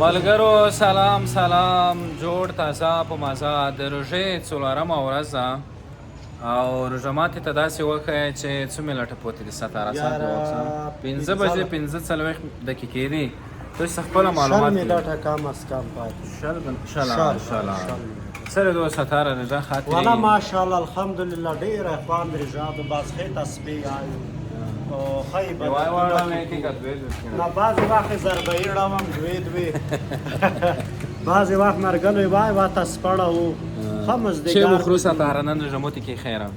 ملګرو سلام سلام جوړ تازه په مزه د روژې څلورمه ورځ ده او روژه ماتې ته داسې وښیه چې څو منټه پاتې دي ستاره ساعت وخت 5 بجې 15 دقیقې دي تاسو خپله معلومات 6 منټه کم از کم پاتې سره دوه ستاره رضا خاطرې والا ماشاءالله الحمدلله ډېره خوند رضا د بازخې تسبیح آیو او خیبه وای وای کې کتوې نه بعضې وخت ضربه یې ډوم دوی بعضې وخت مرګلوی وای وا تسپړه و ښه مزدګار چې وخورو ستاره نن روژه ماتې کې خیره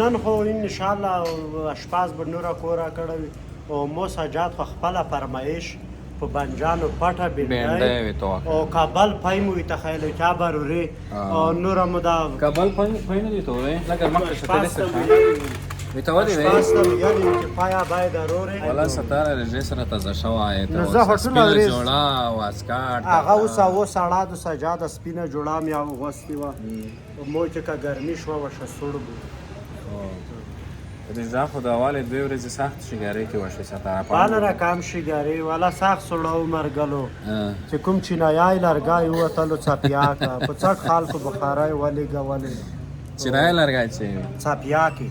نن خو انشاءالله اشپاز به نوره کوره کړی وي او مو سجاد خو خپله فرمایش په بنجانو پټه بینډۍ او کابل پای مو تخیل چا بروري او نور مو دا کابل پای نه دي ته وای لکه مخکې شته ویته ودی وای پاسته یعنی چې پایا باید ضروري ولا ستاره رجې سره تازه شوای ته زه هټول اورې جوړا واسکاټ هغه و ساړه د سجاد سپینه جوړا مې او غوستي و مو چې کا ګرمي شو وشه سړبو د ځا خو د اواله دوی ورځې سخت شګاری کې وشه ستاره پال را کام شګاری ولا سخت سړو مرګلو چې کوم چې نه یای لرګای و تلو چپیا کا په څک خلکو بخارای ولې غولې چې راي لرګای چې چپیا کې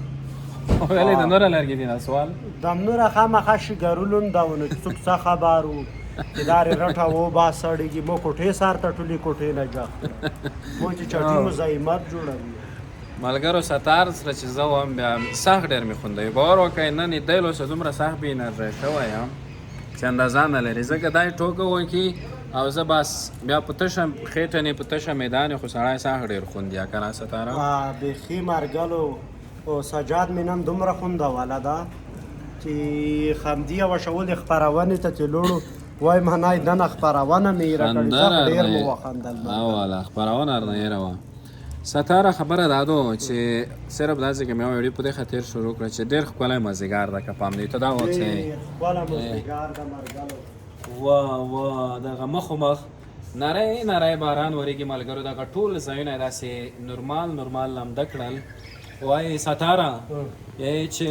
ولې د نور لرګې دي سوال د نور خامخا شګرولون داونه څوک څه خبرو ادارې رټه و با سړیږي مو کوټې سار ته ټولي کوټې لګا مو چې چټي مزایمت جوړوي ملګرو ستار سره چې زه هم بیا سخت ډېر مې خوندوي باور وکړئ نن یې دی لوسه دومره سخت بې انرژی شوی یم چې اندازه نه لري ځکه دا یې ټوکه وکړي او زه بس بیا په تشه خېټه نه په تشه میدان خو سړی سخت ډېر خوندي که نه ستاره بیخي مرګلو او سجاد مې نن دومره خونده ده چې خمدي او شول خپرونې ته چې لوړو وای معنی دنه خپرونه مې راکړې ډېر مو وخندل والا خپرونه نه یې راوه ستاره خبره دادو چې صرف داسې کې مې ویډیو په دې خاطر شروع کړه چې ډېر ښکلی مازدیګر ده که پام دی ته دا وڅې ښکلی مازدیګر ده مرګلو واه دغه مخ نری باران ورېږي ملګرو دغه ټول ځایونه یې داسې نورمال لمده کړل وایي ستاره یعنې چې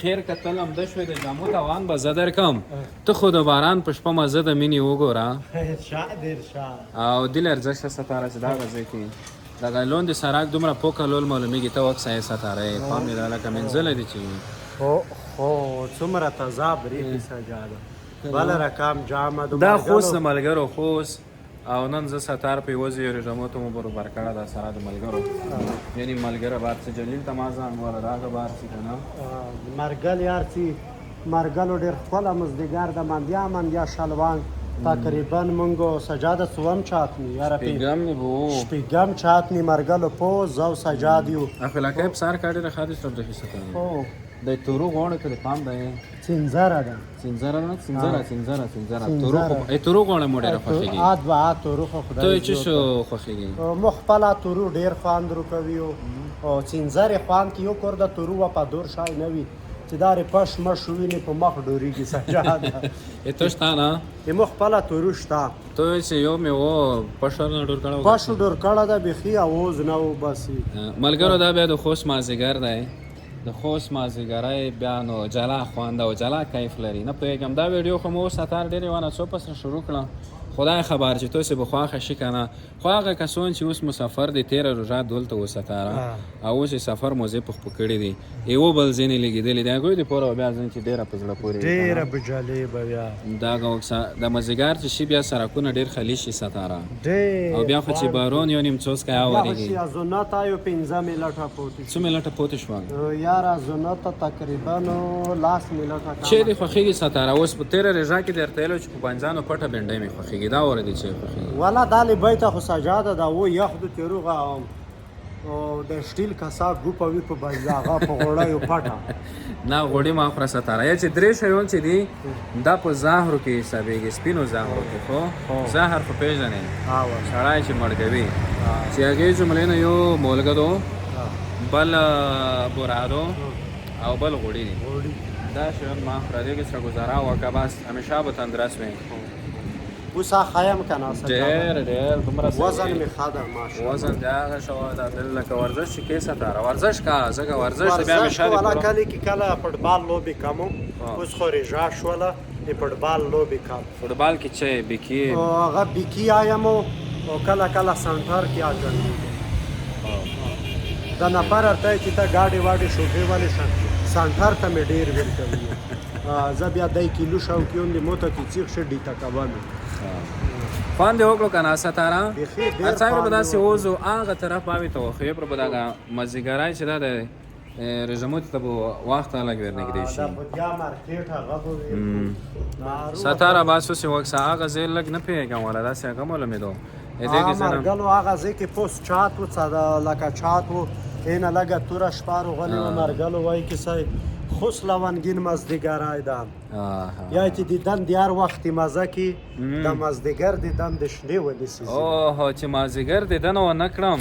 خیر که تل لمده شوې د جامو توان به زه درکم ته خو د باران په شپه مزه د مینې وګوره او دل ارزښته ستاره چې دغه ځای کې دغه لوند سراک دومره پوکه لول معلومیږي ته وکسه یې ستاره یې پام دې لکه منزله دي چې خو څومره تضاب ریښې سجاده بله رقم جامه دا خوست د ملګرو خوست او نن زه ستار په یوازې یو رژمو ته مو برابر کړه دا سره د ملګرو یعنی ملګره بار چې جلیل ته ما ځان وله راغه بار چې که نه مرګل یار چې مرګلو ډېر ښکلی مزدیګر د مندیا شلوان تقریبا مونږ سجاده څوم چاتني یاره شپږم چاتني مرګلو پوز او سجاد یو اخلاقی پسار کا ډېره ښه دي سب د ښه د تورو غوڼه کې پام دی سنځره ده سنځره تورو غوڼه مو ډېره خوښېږي تورو خو خدای ته چې شو خوښېږي مو خپله تورو ډېر خوند روکوي او سنځرې خوند کې یو کور د تورو و په دور شای نه وي چې دا رې پش مش وینې په مخ ډورېږي سجاده ته شته نه مو خپله تورو شته ته چې یو مې و پشر نه ډور کړه پش ډور کړه ده بیخي اواز نه و بسي ملګرو دا بیا د خوست مازدیګر دی د خوست مازدیګری بیا نو جلا خوند او جلا کیف لري نه پوهېږم دا ویډیو خو مو ستار ډېرې ونه څو پس شروع کړه خدای خبر چې تاسې به خواښه شي که نه خو هغه کسان چې اوس مسافر دي تېره روژه دلته وستاره او اوس یې سفر موزې پخپو کړي دي یوه بل ځینې لګېدلي دي هغوی دپاره به بیا ځین چې ډېره په زړه پورې ډېره به جالبه بیا دغه د مازدیګر چې شي بیا سړکونه ډېر خالي شي ستاره او بیا خو چې بارون یو نیم څوسکی اورېږي زونته یو 15 منټه پوتې څو منټه پوتې شوه یاره زونته تقریبا 10 منټه چې دې خوښېږي ستاره اوس په تېره روژه کې درته ویلو چې په بنجانو پټه بینډۍ مې خوښېږي دا اوردی چې خوښېږي والا دا لبیته خو سجاده ده و یخ د تیروغه او د شټیل کاسا ګوپه وي په هغه په غوړیو پټه نه غوړي ما خوره ستاره یا چې درې شیان چې دي دا په زهرو کې حسابېږي سپینو زهرو کې خو زهر خو پېژنې سړی چې مړ کوي چې هغې جملې نه یو مولګدو بل برادو او بل غوړي دي دا شیان ما خوره دې کې سره ګزاره وکړه بس همیشه به تندرست وي اوس خایم کنه ډېر دومره وزن مې ښه ده ماشاءالله وزن د هغه شوی دا دل لکه ورزش چې کې ستاره ورزش کا ځکه ورزش بیا مې والا کلی کې کله فوټبال لوبې کوم اوس خو رژا شوله د فوټبال لوبې کول. فوټبال کې چې بیکی او هغه بیکی آیم او کله کله سنټر کې اجنډ د نفر ته چې ته گاډي واډي شوټي والی سنټر ته مې ډیر ویل کوي زه بیا 2 کیلو شوقیون د موته کې چیخ شډی تا کوم فان دی وکړو کنه ستاره اڅایر په داسې اوزو هغه طرف باوي ته خو پر بداګه مزګرای چې دا د رژموت ته وخت الګ ورنګ دی شي دا بیا مارکیټ هغه ستاره باسو سی وکسا هغه زه لګ نه پیګم ولا داسې هغه مول مې دو دې کې زنه مرګلو هغه ځکه پوس چات و څدا لکه چات و اینه لګه تور شپارو غلی مرګلو وای کی سای خوش لونگین مزدیگرای دام یا چې دیدن دیار وختي مزه کی د مزدیګر دیدن د شنه و دسی اوه چې مازیګر دیدن و نکړم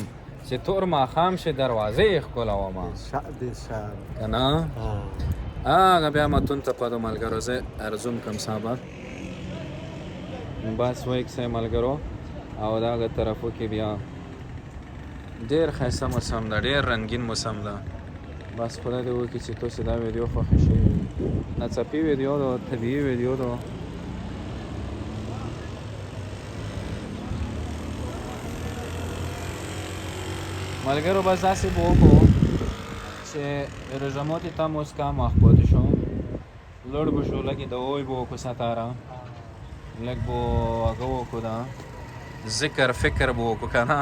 چې تور ما خام شه دروازه خپل و ما شاد شاد کنه هغه بیا متون ته په ملګرو زه ارزوم کم صاحب بس وای کی ملګرو او داغه طرفو کې بیا ډیر ښایسته موسم ده ډیر رنګین موسم ده بس خدای دې وکړي چې تاسو دا ویډیو خوښ شي ناڅاپي ویډیو ده طبیعي ویډیو ده ملګرو بس داسې به وکړو چې رژموت ته مو اوس کم وخت پاتې شو لوړ به شو لږې دوی به وکړو ستاره لږ به هغه وکړو دا ذکر فکر به وکړو که نه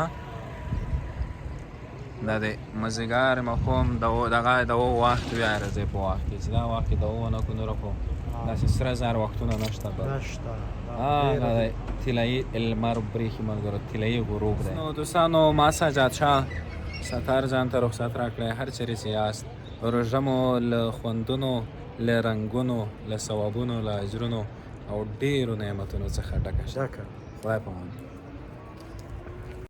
دا د مازدیګر مفهوم دغه د وخت بیا راځي په وخت کې چې دا وخت کې د ونه کو نور خو داسې سره زر وختونه نشته هغه طلایي المر بریښي ملګرو طلایي غروب دی نو دوستانو ما سجاد شاه ستار ځان ته رخصت راکړی هر چیرې چې یاست روژه مو له خوندونو له رنګونو له ثوابونو له اجرونو او ډېرو نعمتونو څخه ډکه شي خدای په امان